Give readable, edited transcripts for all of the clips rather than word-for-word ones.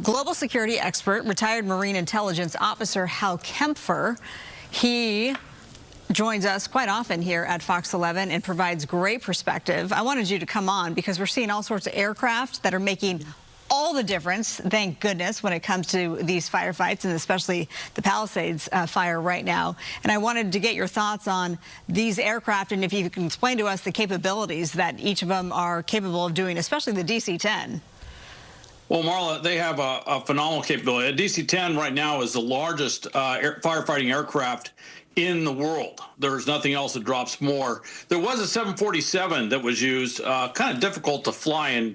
global security expert, retired Marine intelligence officer Hal Kempfer. He joins us quite often here at Fox 11 and provides great perspective. I wanted you to come on because we're seeing all sorts of aircraft that are making all the difference, thank goodness, when it comes to these firefights, and especially the Palisades fire right now. And I wanted to get your thoughts on these aircraft, and if you can explain to us the capabilities that each of them are capable of doing, especially the DC-10. Well, Marla, they have a phenomenal capability. A DC-10 right now is the largest firefighting aircraft in the world. There's nothing else that drops more. There was a 747 that was used, kind of difficult to fly in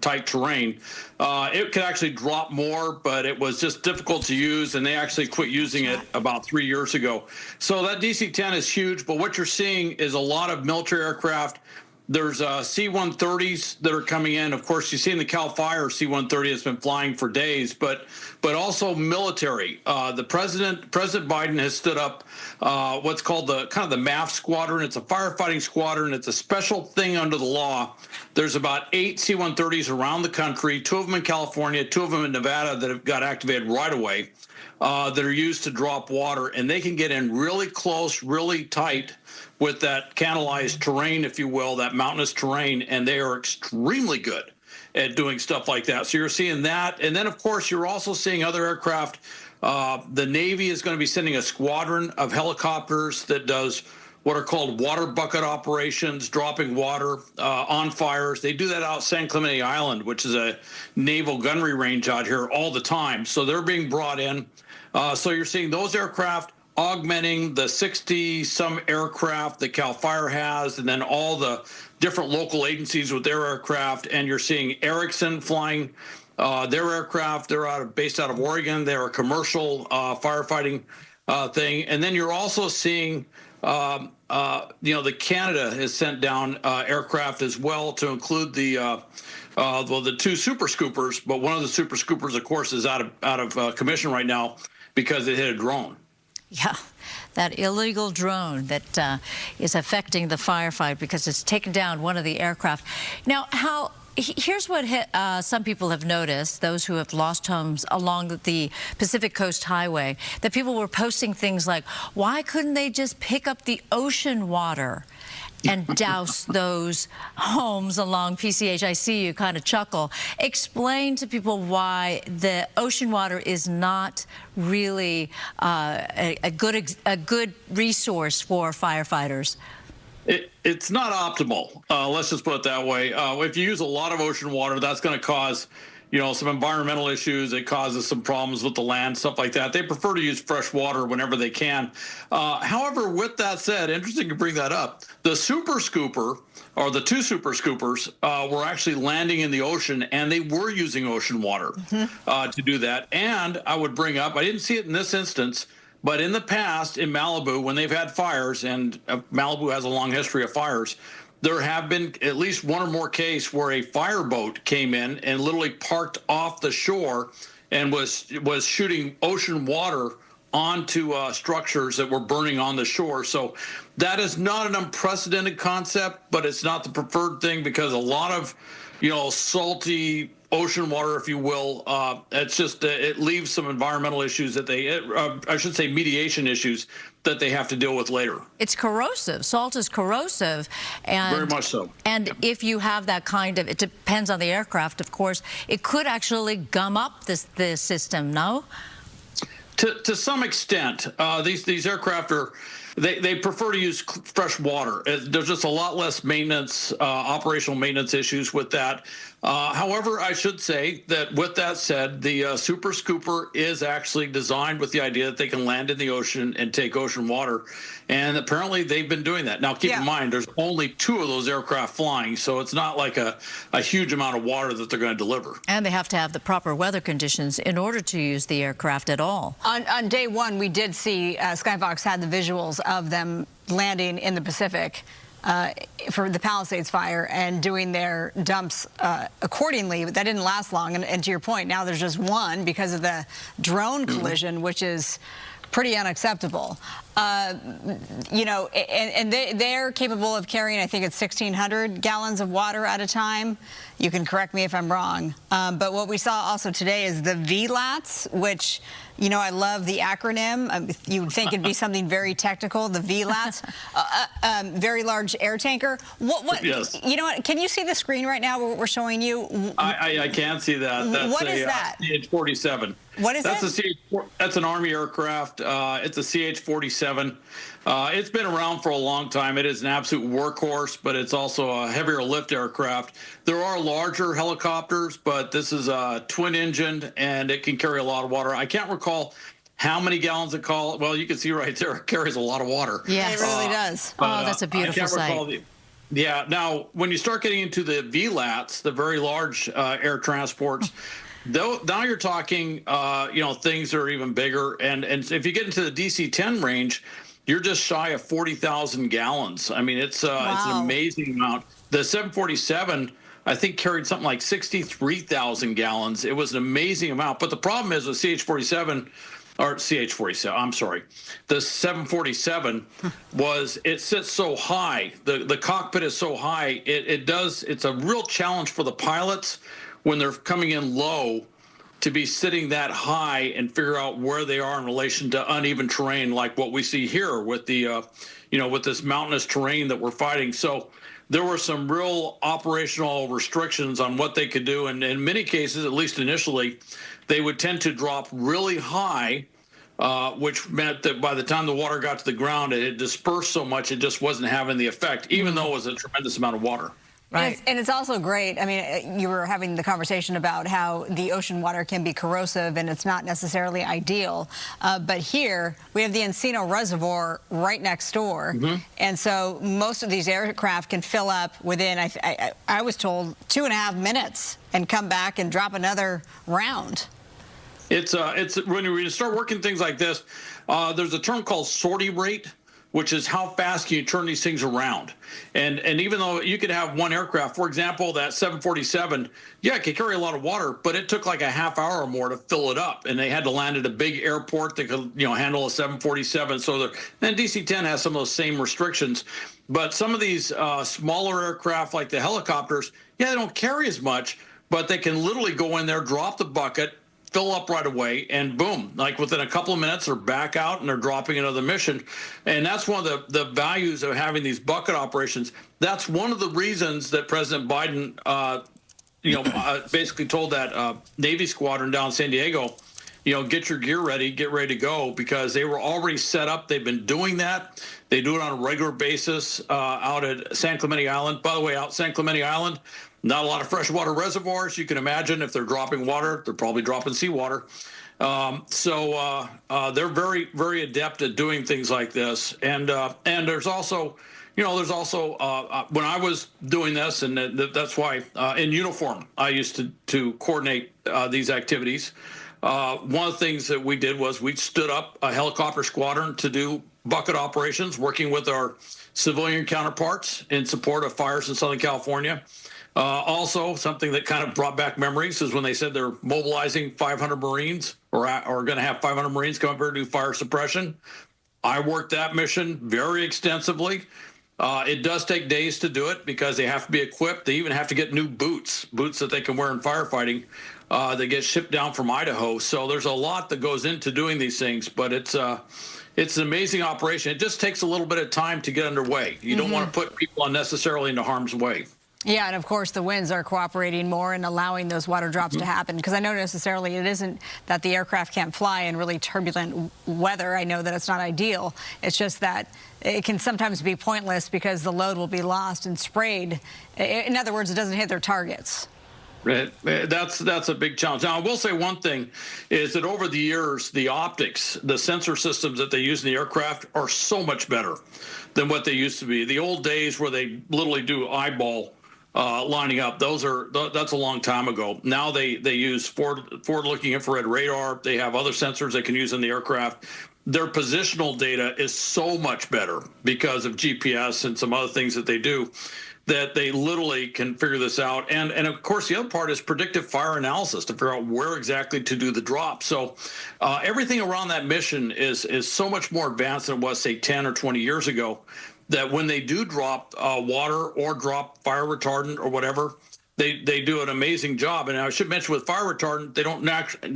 tight terrain. It could actually drop more, but it was just difficult to use, and they actually quit using it about 3 years ago. So that DC-10 is huge, but what you're seeing is a lot of military aircraft. There's C-130s that are coming in. Of course, you see in the Cal Fire C-130 has been flying for days, but also military. The President Biden has stood up what's called the MAF squadron. It's a firefighting squadron. It's a special thing under the law. There's about 8 C-130s around the country, 2 of them in California, 2 of them in Nevada that have got activated right away, that are used to drop water, and they can get in really close, really tight with that canalized terrain, if you will, that mountainous terrain, and they are extremely good at doing stuff like that. So you're seeing that, and then, of course, you're also seeing other aircraft. The Navy is going to be sending a squadron of helicopters that does what are called water bucket operations, dropping water on fires. They do that out San Clemente Island, which is a naval gunnery range out here all the time. So they're being brought in. So you're seeing those aircraft augmenting the 60-some aircraft that CAL FIRE has, and then all the different local agencies with their aircraft. And you're seeing Erickson flying their aircraft. They're based out of Oregon. They're a commercial firefighting thing. And then you're also seeing, the Canada has sent down aircraft as well, to include the 2 Super Scoopers. But one of the Super Scoopers, of course, is out of commission right now because it hit a drone. Yeah, that illegal drone that is affecting the firefight because it's taken down one of the aircraft. Now, here's what some people have noticed, those who have lost homes along the Pacific Coast Highway, that people were posting things like, why couldn't they just pick up the ocean water and douse those homes along PCH? I see you kind of chuckle. Explain to people why the ocean water is not really a good resource for firefighters. It's not optimal. Let's just put it that way. If you use a lot of ocean water, that's going to cause, some environmental issues. It causes some problems with the land, stuff like that. They prefer to use fresh water whenever they can. However, with that said, interesting to bring that up. The Super Scooper, or the 2 Super Scoopers, were actually landing in the ocean, and they were using ocean water to do that. And I would bring up, I didn't see it in this instance, but in the past, in Malibu, when they've had fires, and Malibu has a long history of fires, there have been at least one or more cases where a fireboat came in and literally parked off the shore and was shooting ocean water onto structures that were burning on the shore. So that is not an unprecedented concept, but it's not the preferred thing, because a lot of, salty ocean water, if you will, it's just it leaves some environmental issues that I should say mediation issues that they have to deal with later. It's corrosive. Salt is corrosive. And very much so. And if you have that kind of, it depends on the aircraft, of course, it could actually gum up the system, no? To some extent, these aircraft they prefer to use fresh water. There's just a lot less maintenance, operational maintenance issues with that. However, I should say that with that said, the Super Scooper is actually designed with the idea that they can land in the ocean and take ocean water. And apparently they've been doing that. Now, keep in mind, there's only 2 of those aircraft flying, so it's not like a huge amount of water that they're going to deliver. And they have to have the proper weather conditions in order to use the aircraft at all. On day 1, we did see, Skyfox had the visuals of them landing in the Pacific for the Palisades fire and doing their dumps accordingly. But that didn't last long. And to your point, now there's just one because of the drone collision, which is pretty unacceptable. You know, and they're capable of carrying, I think it's 1,600 gallons of water at a time. You can correct me if I'm wrong. But what we saw also today is the VLATs, which, you know, I love the acronym. You would think it'd be something very technical, the VLATs. Very large air tanker. Yes. You know what? Can you see the screen right now what we're showing you? I can see that. That's what is that? CH-47. What is it? That's an Army aircraft. It's a CH-47. It's been around for a long time. It is an absolute workhorse, but it's also a heavier lift aircraft. There are larger helicopters, but this is a twin-engined, and it can carry a lot of water. I can't recall how many gallons it calls. Well, you can see right there, it carries a lot of water. Yeah, it really does. But, that's a beautiful sight. Yeah. Now, when you start getting into the VLATs, the very large air transports, now you're talking, you know, things are even bigger. And if you get into the DC-10 range, you're just shy of 40,000 gallons. I mean, it's an amazing amount. The 747, I think, carried something like 63,000 gallons. It was an amazing amount. But the problem is with CH-47, or CH-47, I'm sorry, the 747 was, it sits so high. The cockpit is so high. It's a real challenge for the pilots when they're coming in low to be sitting that high and figure out where they are in relation to uneven terrain, like what we see here with the, you know, with this mountainous terrain that we're fighting. So there were some real operational restrictions on what they could do. And in many cases, at least initially, they would tend to drop really high, which meant that by the time the water got to the ground, it had dispersed so much, it just wasn't having the effect, even though it was a tremendous amount of water. Right. And it's also great. I mean, you were having the conversation about how the ocean water can be corrosive and it's not necessarily ideal. But here we have the Encino Reservoir right next door. And so most of these aircraft can fill up within, I was told, 2.5 minutes and come back and drop another round. It's when you start working things like this, there's a term called sortie rate, which is how fast can you turn these things around. And even though you could have one aircraft, for example, that 747, yeah, it could carry a lot of water, but it took like a half hour or more to fill it up. And they had to land at a big airport that could, you know, handle a 747. So then DC-10 has some of those same restrictions. But some of these smaller aircraft, like the helicopters, yeah, they don't carry as much, but they can literally go in there, drop the bucket, fill up right away, and boom, like within a couple of minutes, they're back out and they're dropping another mission. And that's one of the values of having these bucket operations. That's one of the reasons that President Biden, you know, basically told that Navy squadron down in San Diego, you know, get your gear ready, get ready to go, because they were already set up. They've been doing that. They do it on a regular basis out at San Clemente Island. By the way, out San Clemente Island, not a lot of freshwater reservoirs. You can imagine if they're dropping water, they're probably dropping seawater. So they're very, very adept at doing things like this. And there's also, you know, when I was doing this, and that's why in uniform I used to coordinate these activities. One of the things that we did was we stood up a helicopter squadron to do bucket operations, working with our civilian counterparts in support of fires in Southern California. Also, something that kind of brought back memories is when they said they're mobilizing 500 Marines or going to have 500 Marines come up here to do fire suppression. I worked that mission very extensively. It does take days to do it because they have to be equipped. They even have to get new boots that they can wear in firefighting. They get shipped down from Idaho. So there's a lot that goes into doing these things, but it's an amazing operation. It just takes a little bit of time to get underway. You don't want to put people unnecessarily into harm's way. Yeah, and of course the winds are cooperating more and allowing those water drops to happen, because I know necessarily it isn't that the aircraft can't fly in really turbulent weather. I know that it's not ideal. It's just that it can sometimes be pointless because the load will be lost and sprayed. In other words, it doesn't hit their targets. Right. That's a big challenge. Now, I will say one thing is that over the years, the optics, the sensor systems that they use in the aircraft are so much better than what they used to be. The old days where they literally do eyeball lining up, that's a long time ago. Now they use forward-looking infrared radar. They have other sensors they can use in the aircraft. Their positional data is so much better because of GPS and some other things that they do. that they literally can figure this out. And of course, the other part is predictive fire analysis to figure out where exactly to do the drop. So everything around that mission is so much more advanced than it was, say, 10 or 20 years ago, that when they do drop water or drop fire retardant or whatever, they do an amazing job. And I should mention, with fire retardant, they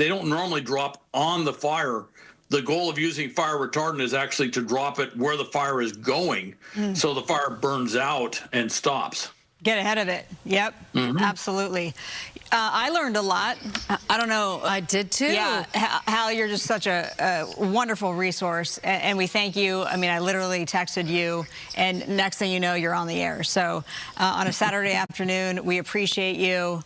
don't normally drop on the fire. The goal of using fire retardant is actually to drop it where the fire is going, so the fire burns out and stops. Get ahead of it. Yep, absolutely. I learned a lot. I don't know. I did too. Yeah, Hal, you're just such a wonderful resource, and we thank you. I mean, I literally texted you, and next thing you know, you're on the air. So on a Saturday afternoon, we appreciate you.